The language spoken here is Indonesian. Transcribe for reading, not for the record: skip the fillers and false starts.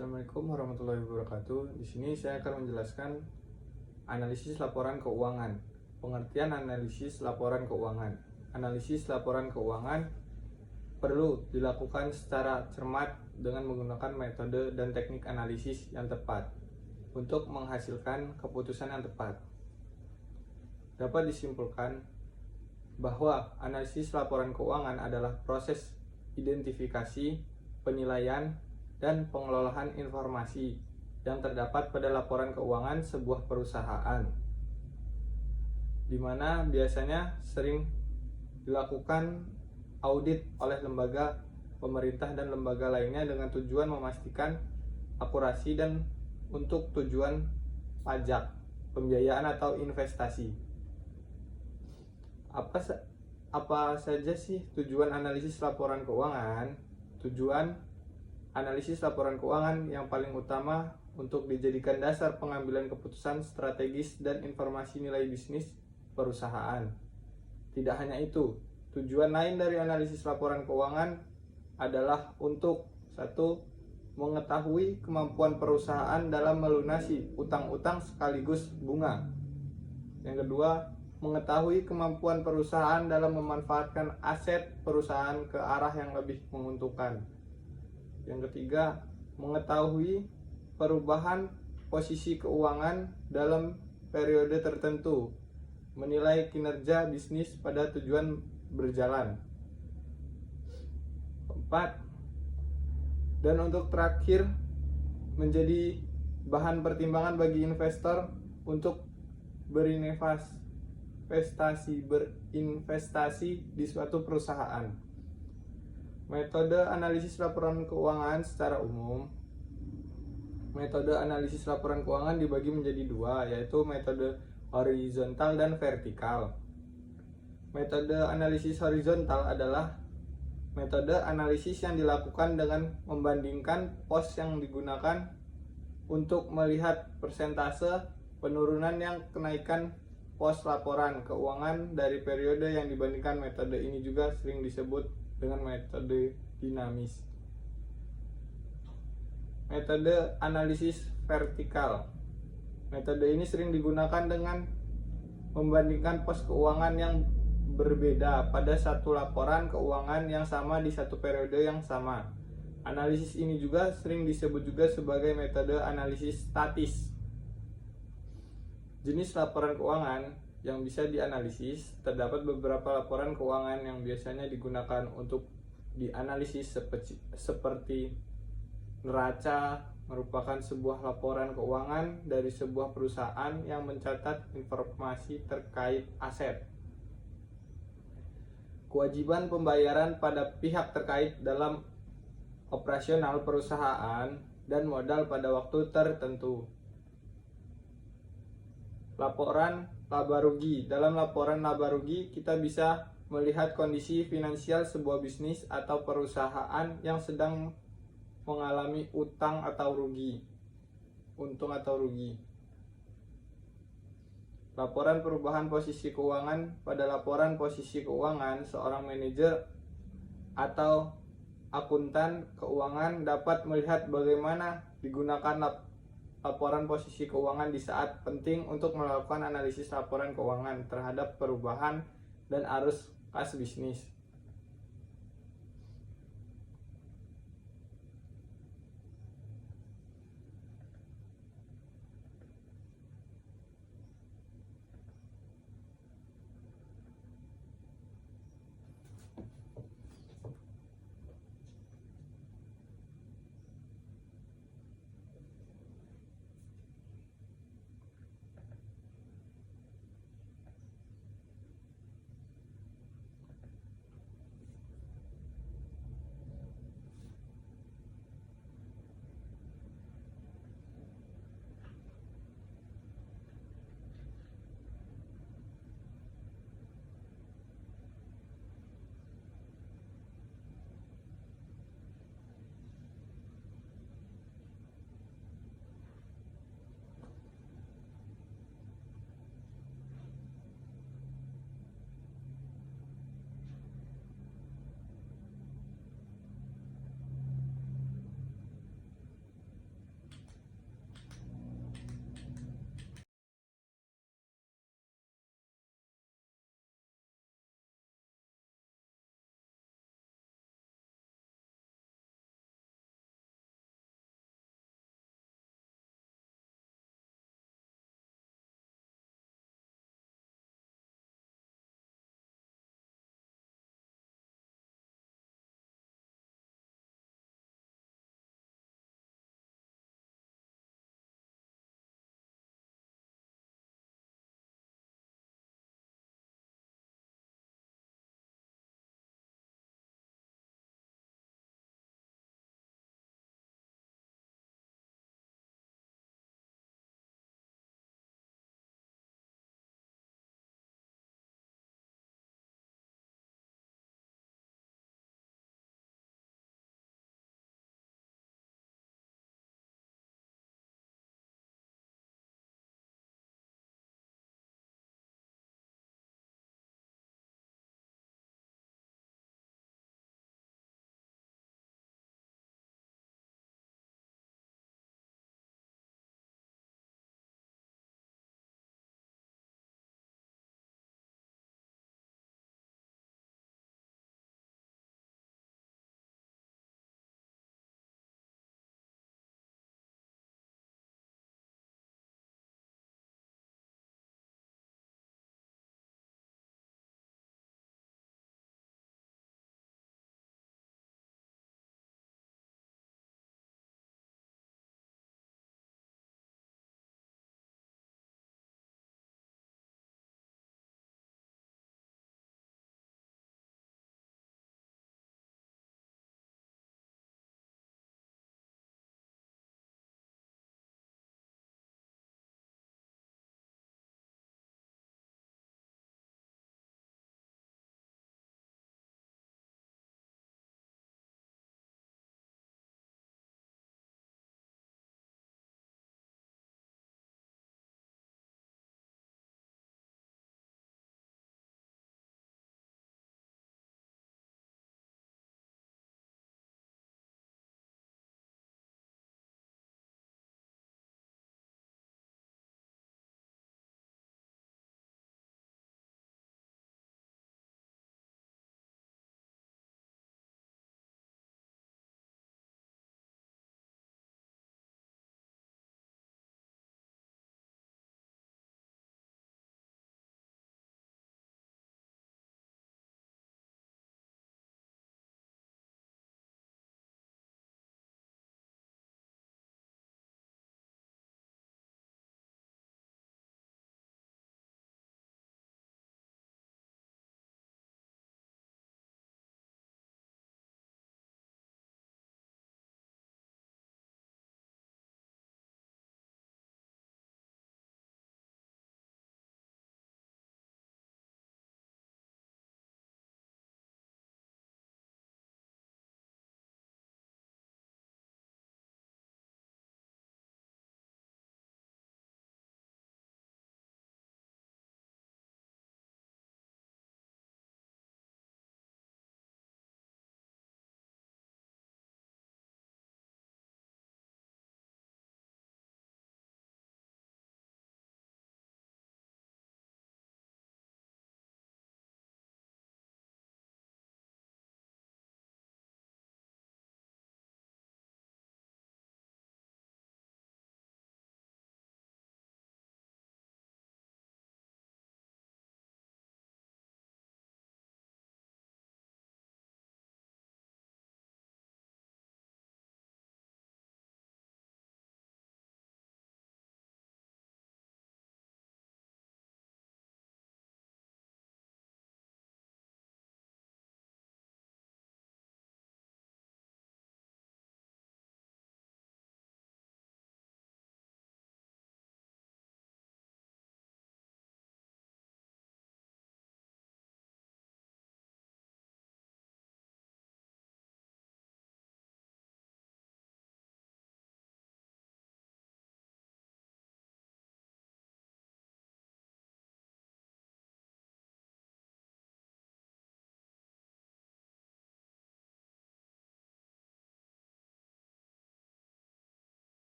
Assalamualaikum warahmatullahi wabarakatuh. Di sini saya akan menjelaskan analisis laporan keuangan. Pengertian analisis laporan keuangan. Analisis laporan keuangan perlu dilakukan secara cermat dengan menggunakan metode dan teknik analisis yang tepat untuk menghasilkan keputusan yang tepat. Dapat disimpulkan bahwa analisis laporan keuangan adalah proses identifikasi, penilaian, dan pengelolaan informasi yang terdapat pada laporan keuangan sebuah perusahaan, di mana biasanya sering dilakukan audit oleh lembaga pemerintah dan lembaga lainnya dengan tujuan memastikan akurasi dan untuk tujuan pajak, pembiayaan atau investasi. Apa saja sih tujuan analisis laporan keuangan? Tujuan analisis laporan keuangan yang paling utama untuk dijadikan dasar pengambilan keputusan strategis dan informasi nilai bisnis perusahaan. Tidak hanya itu, tujuan lain dari analisis laporan keuangan adalah untuk 1. Mengetahui kemampuan perusahaan dalam melunasi utang-utang sekaligus bunga. Yang kedua, mengetahui kemampuan perusahaan dalam memanfaatkan aset perusahaan ke arah yang lebih menguntungkan. Yang ketiga, mengetahui perubahan posisi keuangan dalam periode tertentu, menilai kinerja bisnis pada tujuan berjalan. 4. Dan untuk terakhir, menjadi bahan pertimbangan bagi investor untuk berinvestasi di suatu perusahaan. Metode analisis laporan keuangan secara umum. Metode analisis laporan keuangan dibagi menjadi dua, yaitu metode horizontal dan vertikal. Metode analisis horizontal adalah metode analisis yang dilakukan dengan membandingkan pos yang digunakan untuk melihat persentase penurunan yang kenaikan pos laporan keuangan dari periode yang dibandingkan. Metode ini juga sering disebut dengan metode dinamis. Metode analisis vertikal. Metode ini sering digunakan dengan membandingkan pos keuangan yang berbeda pada satu laporan keuangan yang sama di satu periode yang sama. Analisis ini juga sering disebut juga sebagai metode analisis statis. Jenis laporan keuangan yang bisa dianalisis, terdapat beberapa laporan keuangan yang biasanya digunakan untuk dianalisis seperti neraca, merupakan sebuah laporan keuangan dari sebuah perusahaan yang mencatat informasi terkait aset, kewajiban pembayaran pada pihak terkait dalam operasional perusahaan, dan modal pada waktu tertentu. Laporan laba rugi. Dalam laporan laba rugi, kita bisa melihat kondisi finansial sebuah bisnis atau perusahaan yang sedang mengalami untung atau rugi. Laporan perubahan posisi keuangan. Pada laporan posisi keuangan, seorang manajer atau akuntan keuangan dapat melihat bagaimana digunakan laporan posisi keuangan di saat penting untuk melakukan analisis laporan keuangan terhadap perubahan dan arus kas bisnis.